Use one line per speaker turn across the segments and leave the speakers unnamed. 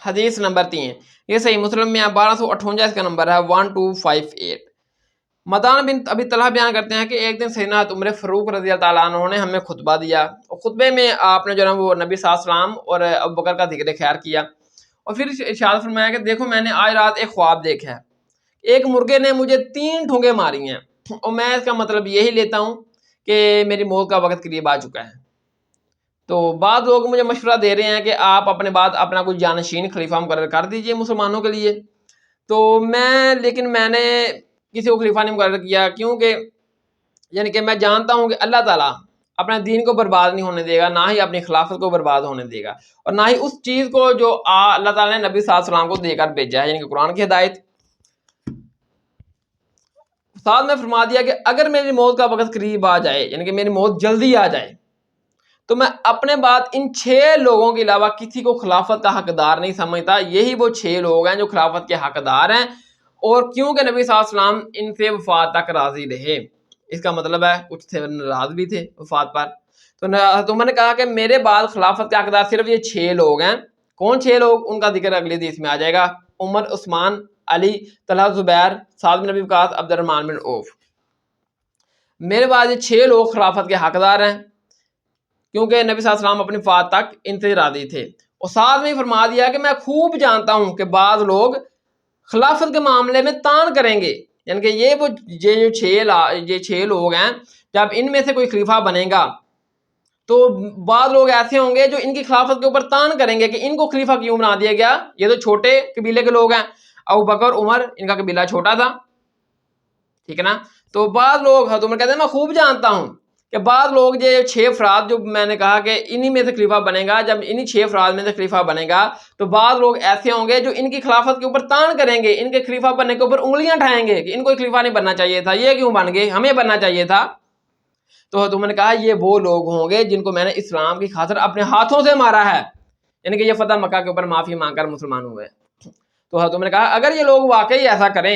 حدیث نمبر 3، یہ صحیح مسلم میں 1258 اس کا نمبر ہے 1258۔ مدان بن ابی طلحہ بیان کرتے ہیں کہ ایک دن سیدنا عمر فاروق رضی اللہ تعالیٰ عنہ نے ہمیں خطبہ دیا، اور خطبے میں آپ نے جو ہے وہ نبی صلی اللہ علیہ وسلم اور ابو بکر کا ذکر خیر کیا، اور پھر ارشاد فرمایا کہ دیکھو میں نے آج رات ایک خواب دیکھا ہے، ایک مرغے نے مجھے 3 ٹھونگے ماری ہیں، اور میں اس کا مطلب یہی لیتا ہوں کہ میری موت کا وقت قریب آ چکا ہے۔ تو بعض لوگ مجھے مشورہ دے رہے ہیں کہ آپ اپنے بعد اپنا کوئی جانشین خلیفہ مقرر کر دیجئے مسلمانوں کے لیے، تو لیکن میں نے کسی کو خلیفہ نہیں مقرر کیا، کیونکہ یعنی کہ میں جانتا ہوں کہ اللہ تعالیٰ اپنے دین کو برباد نہیں ہونے دے گا، نہ ہی اپنی خلافت کو برباد ہونے دے گا، اور نہ ہی اس چیز کو جو اللہ تعالیٰ نے نبی صلی اللہ علیہ وسلم کو دے کر بھیجا ہے، یعنی کہ قرآن کی ہدایت۔ ساتھ میں فرما دیا کہ اگر میری موت کا وقت قریب آ جائے، یعنی کہ میری موت جلدی آ جائے، تو میں اپنے بعد ان 6 لوگوں کے علاوہ کسی کو خلافت کا حقدار نہیں سمجھتا۔ یہی وہ 6 لوگ ہیں جو خلافت کے حقدار ہیں، اور کیونکہ نبی صلی اللہ علیہ وسلم ان سے وفات تک راضی رہے، اس کا مطلب ہے کچھ تھے ناراض بھی تھے وفات پر۔ تو میں نے کہا کہ میرے بعد خلافت کے حقدار صرف یہ 6 لوگ ہیں۔ کون 6 لوگ؟ ان کا ذکر اگلی حدیث میں آ جائے گا: عمر، عثمان، علی، طلحہ، زبیر، سعد بن ابی وقاص، عبد الرحمن بن عوف۔ میرے بعد یہ 6 لوگ خلافت کے حقدار ہیں، کیونکہ نبی صلی اللہ علیہ وسلم اپنی وفات تک ان سے راضی تھے۔ اور ساتھ میں فرما دیا کہ میں خوب جانتا ہوں کہ بعض لوگ خلافت کے معاملے میں تان کریں گے، یعنی کہ یہ جو 6 لوگ ہیں، جب ان میں سے کوئی خلیفہ بنے گا تو بعض لوگ ایسے ہوں گے جو ان کی خلافت کے اوپر تان کریں گے کہ ان کو خلیفہ کیوں بنا دیا گیا، یہ تو چھوٹے قبیلے کے لوگ ہیں، ابو بکر، عمر، ان کا قبیلہ چھوٹا تھا، ٹھیک ہے نا۔ تو بعض لوگ عمر کہتے ہیں میں خوب جانتا ہوں کہ بعض لوگ یہ 6 افراد جو میں نے کہا کہ انہی میں سے خلیفہ بنے گا، جب انہی 6 افراد میں سے خلیفہ بنے گا تو بعض لوگ ایسے ہوں گے جو ان کی خلافت کے اوپر تان کریں گے، ان کے خلیفہ بننے کے اوپر انگلیاں اٹھائیں گے کہ ان کو خلیفہ نہیں بننا چاہیے تھا، یہ کیوں بن گئے، ہمیں بننا چاہیے تھا۔ تو تم نے کہا یہ وہ لوگ ہوں گے جن کو میں نے اسلام کی خاطر اپنے ہاتھوں سے مارا ہے، یعنی کہ یہ فتح مکہ کے اوپر معافی مانگ کر مسلمان ہوئے۔ تو تم نے کہا اگر یہ لوگ واقعی ایسا کریں،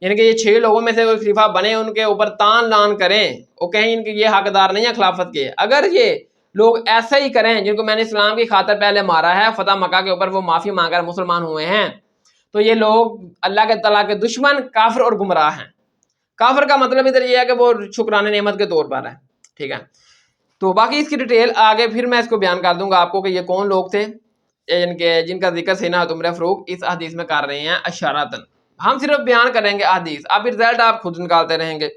یعنی کہ یہ 6 لوگوں میں سے کوئی خلیفہ بنے، ان کے اوپر تان لان کریں، وہ کہیں ان کے یہ حقدار نہیں ہیں خلافت کے، اگر یہ لوگ ایسا ہی کریں جن کو میں نے اسلام کی خاطر پہلے مارا ہے، فتح مکہ کے اوپر وہ معافی مانگ کر مسلمان ہوئے ہیں، تو یہ لوگ اللہ کے تعالیٰ کے دشمن، کافر اور گمراہ ہیں۔ کافر کا مطلب ادھر یہ ہے کہ وہ شکران نعمت کے طور پر ہے، ٹھیک ہے۔ تو باقی اس کی ڈیٹیل آگے پھر میں اس کو بیان کر دوں گا آپ کو کہ یہ کون لوگ تھے، یعنی کہ جن کا ذکر سیدنا عمر فاروق اس حدیث میں کر رہے ہیں اشارتن۔ ہم صرف بیان کریں گے حدیث، اب رزلٹ آپ خود نکالتے رہیں گے۔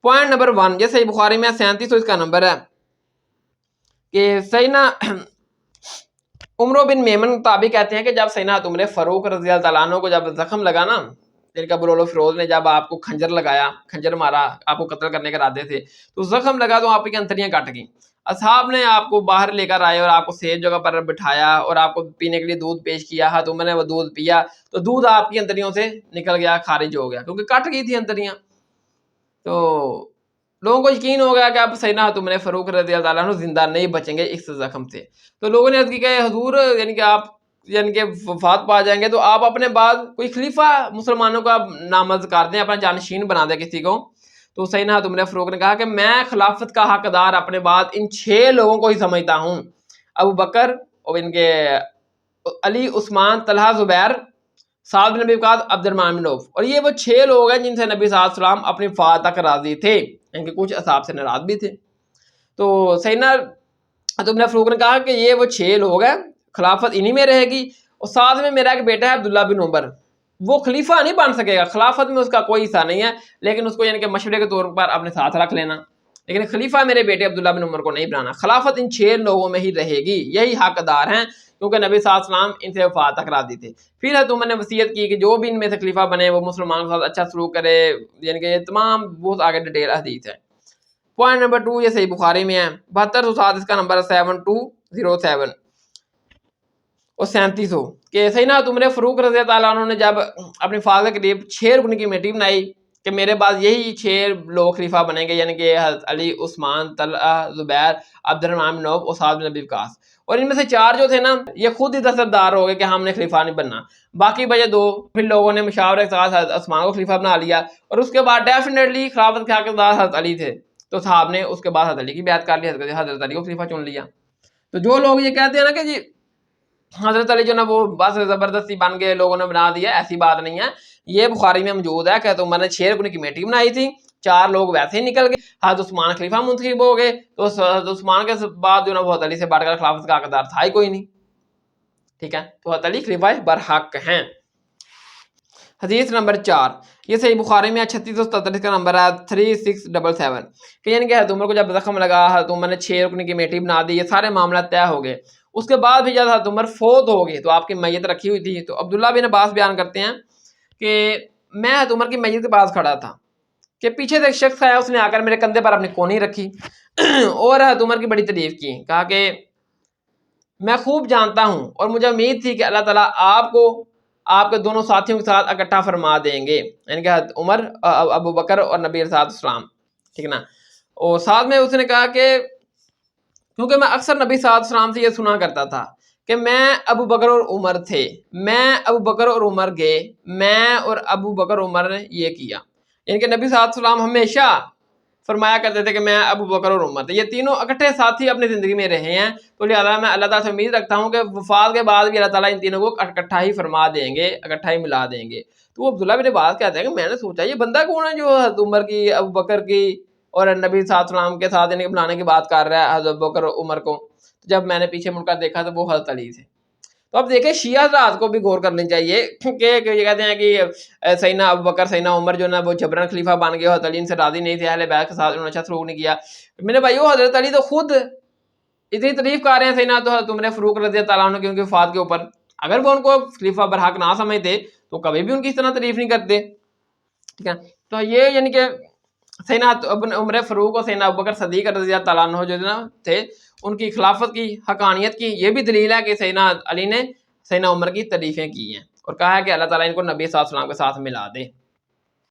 پوائنٹ نمبر 1، یہ صحیح بخاری میں 3700 اس کا نمبر ہے کہ سیدنا عمرو بن میمن تابعی کہتے ہیں کہ جب سیدنا عمر فاروق رضی اللہ تعالیٰ عنہ کو جب زخم لگا نا، جن کا بلول و فیروز نے جب آپ کو کھنجر لگایا، کھنجر مارا، آپ کو قتل کرنے کے ارادے تھے، تو زخم لگا تو آپ کی انتڑیاں کٹ گئیں، اصحاب نے آپ کو باہر لے کر آئے اور آپ کو سیف جگہ پر بٹھایا اور آپ کو پینے کے لیے دودھ پیش کیا، تم نے وہ دودھ پیا تو دودھ آپ کی انتڑیوں سے نکل گیا، خارج ہو گیا، کیونکہ کٹ گئی تھی انتڑیاں۔ تو لوگوں کو یقین ہو گیا کہ اب سیدنا عمر فاروق رضی اللہ تعالیٰ عنہ زندہ نہیں بچیں گے اس زخم سے، تو لوگوں نے عرض کی کہ حضور یعنی کہ آپ وفات پا جائیں گے تو آپ اپنے بعد کوئی خلیفہ مسلمانوں کا نامزد کر دیں، اپنا جانشین بنا دیں کسی کو۔ تو سیدنا عمر فاروق نے کہا کہ میں خلافت کا حقدار اپنے بعد ان 6 لوگوں کو ہی سمجھتا ہوں: ابو بکر اور ان کے علی، عثمان، طلحہ، زبیر، سعد بن ابی وقاص، عبد الرحمن بن عوف، اور یہ وہ 6 لوگ ہیں جن سے نبی صلی اللہ علیہ وسلم اپنی وفات تک راضی تھے، ان کے کچھ اصحاب سے ناراض بھی تھے۔ تو سیدنا عمر فاروق نے کہا کہ یہ وہ 6 لوگ ہیں، خلافت انہی میں رہے گی، اور ساتھ میں میرا ایک بیٹا ہے عبداللہ بن عمر، وہ خلیفہ نہیں بن سکے گا، خلافت میں اس کا کوئی حصہ نہیں ہے، لیکن اس کو یعنی کہ مشورے کے طور پر اپنے ساتھ رکھ لینا، لیکن خلیفہ میرے بیٹے عبداللہ بن عمر کو نہیں بنانا، خلافت ان 6 لوگوں میں ہی رہے گی، یہی حقدار ہیں، کیونکہ نبی صلی اللہ علیہ وسلم ان سے وفات تک راضی تھے۔ پھر حضرت نے وصیت کی کہ جو بھی ان میں سے خلیفہ بنے وہ مسلمان کے ساتھ اچھا سلوک کرے، یعنی کہ یہ تمام بہت آگے ڈیٹیل حدیث ہے۔ پوائنٹ نمبر 2، یہ صحیح بخاری میں ہے، 7207 اس کا نمبر ہے، 7207 اور 3700 کہ سیدنا عمر فاروق رضی اللہ عنہ نے جب اپنی فاضل کے قریب 6 رکن کی کمیٹی بنائی کہ میرے بعد یہی 6 لوگ خلیفہ بنیں گے، یعنی کہ حضرت علی، عثمان، طلحہ، زبیر، عبد الرحمن بن عوف اور سعد بن ابی وقاص، اور ان میں سے 4 جو تھے نا یہ خود ہی دستبردار ہو گئے کہ ہم نے خلیفہ نہیں بننا، باقی بجے 2 پھر لوگوں نے مشاورے کے ساتھ حضرت عثمان کو خلیفہ بنا لیا، اور اس کے بعد ڈیفینیٹلی خلافت کے حقدار حضرت علی تھے، تو صحاب نے اس کے بعد حضرت علی کی بیعت کر لی، حضرت علی کو خلیفہ چن لیا۔ تو جو لوگ یہ کہتے ہیں نا کہ جی حضرت علی جو نا وہ بس زبردستی بن گئے، لوگوں نے بنا دیا، ایسی بات نہیں ہے، یہ بخاری میں موجود ہے کہ عمر نے 6 رکنی کمیٹی بنائی تھی، 4 لوگ ویسے ہی نکل گئے، حضرت عثمان خلیفہ منتخب ہو گئے، تو حضرت عثمان کے بعد جو نا وہ حضرت علی سے بڑھ کر خلافت کا حقدار تھا ہی کوئی نہیں، ٹھیک ہے، تو حضرت علی خلیفہ برحق ہیں۔ حدیث نمبر 4، یہ صحیح بخاری میں 3637 کا نمبر ہے 3677، کہ یعنی کہ حضرت عمر کو جب زخم لگا، حضرت عمر نے 6 رکنی کمیٹی بنا دی، یہ سارے معاملات طے ہو گئے، اس کے بعد بھی جب حضرت عمر فوت ہو گئے تو آپ کی میت رکھی ہوئی تھی، تو عبداللہ بن عباس بیان کرتے ہیں کہ میں حضرت عمر کی میت کے پاس کھڑا تھا کہ پیچھے سے ایک شخص آیا، اس نے آ کر میرے کندھے پر اپنی کونی رکھی اور حضرت عمر کی بڑی تعریف کی، کہا کہ میں خوب جانتا ہوں اور مجھے امید تھی کہ اللہ تعالیٰ آپ کو آپ کے دونوں ساتھیوں کے ساتھ اکٹھا فرما دیں گے، یعنی کہ حضرت عمر، ابو بکر اور نبی علیہ السلام، ٹھیک ہے نا۔ اور ساتھ میں اس نے کہا کہ کیونکہ میں اکثر نبی صلی اللہ علیہ وسلم سے یہ سنا کرتا تھا کہ میں ابو بکر اور عمر تھے، میں ابو بکر اور عمر گئے، میں اور ابو بکر عمر نے یہ کیا، یعنی کہ نبی صلی اللہ علیہ وسلم ہمیشہ فرمایا کرتے تھے کہ میں ابو بکر اور عمر تھے، یہ تینوں اکٹھے ساتھی اپنی زندگی میں رہے ہیں، تو لہٰذا میں اللہ تعالیٰ سے امید رکھتا ہوں کہ وفات کے بعد بھی اللہ تعالیٰ ان تینوں کو اکٹھا ہی فرما دیں گے، اکٹھا ہی ملا دیں گے۔ تو وہ عبداللہ بن عباس کہتے ہیں کہ میں نے سوچا یہ بندہ کون ہے جو حضرت عمر کی، ابو بکر کی اور نبی صلی اللہ علیہ وسلم کے ساتھ یعنی کہ بنانے کی بات کر رہا ہے حضرت ابو بکر اور عمر کو۔ جب میں نے پیچھے مڑ کر دیکھا تو وہ حضرت علی تھے۔ تو اب دیکھیں شیعہ حضرات کو بھی غور کرنی چاہیے کہ یہ کہتے ہیں کہ سیدنا ابو بکر سیدنا عمر جو نا وہ جبران خلیفہ بن گئے، حضرت علی سے راضی نہیں تھے، اہل بیت کے ساتھ انہوں نے اچھا سلوک نہیں کیا۔ میرے بھائیو حضرت علی تو خود اتنی تعریف کر رہے ہیں سیدنا تو حضرت عمر فاروق رضی اللہ عنہ کی ان کی وفات کے اوپر، اگر وہ ان کو خلیفہ برحق نہ سمجھتے تو کبھی بھی ان کی اس طرح تعریف نہیں کرتے، ٹھیک ہے۔ تو یہ یعنی کہ سیدنا عمر فاروق اور سیدنا ابو بکر صدیق رضی اللہ عنہ جو تھے ان کی خلافت کی حقانیت کی یہ بھی دلیل ہے کہ سیدنا علی نے سیدنا عمر کی تعریفیں کی ہیں اور کہا ہے کہ اللہ تعالیٰ ان کو نبی صلی اللہ علیہ وسلم کے ساتھ ملا دے۔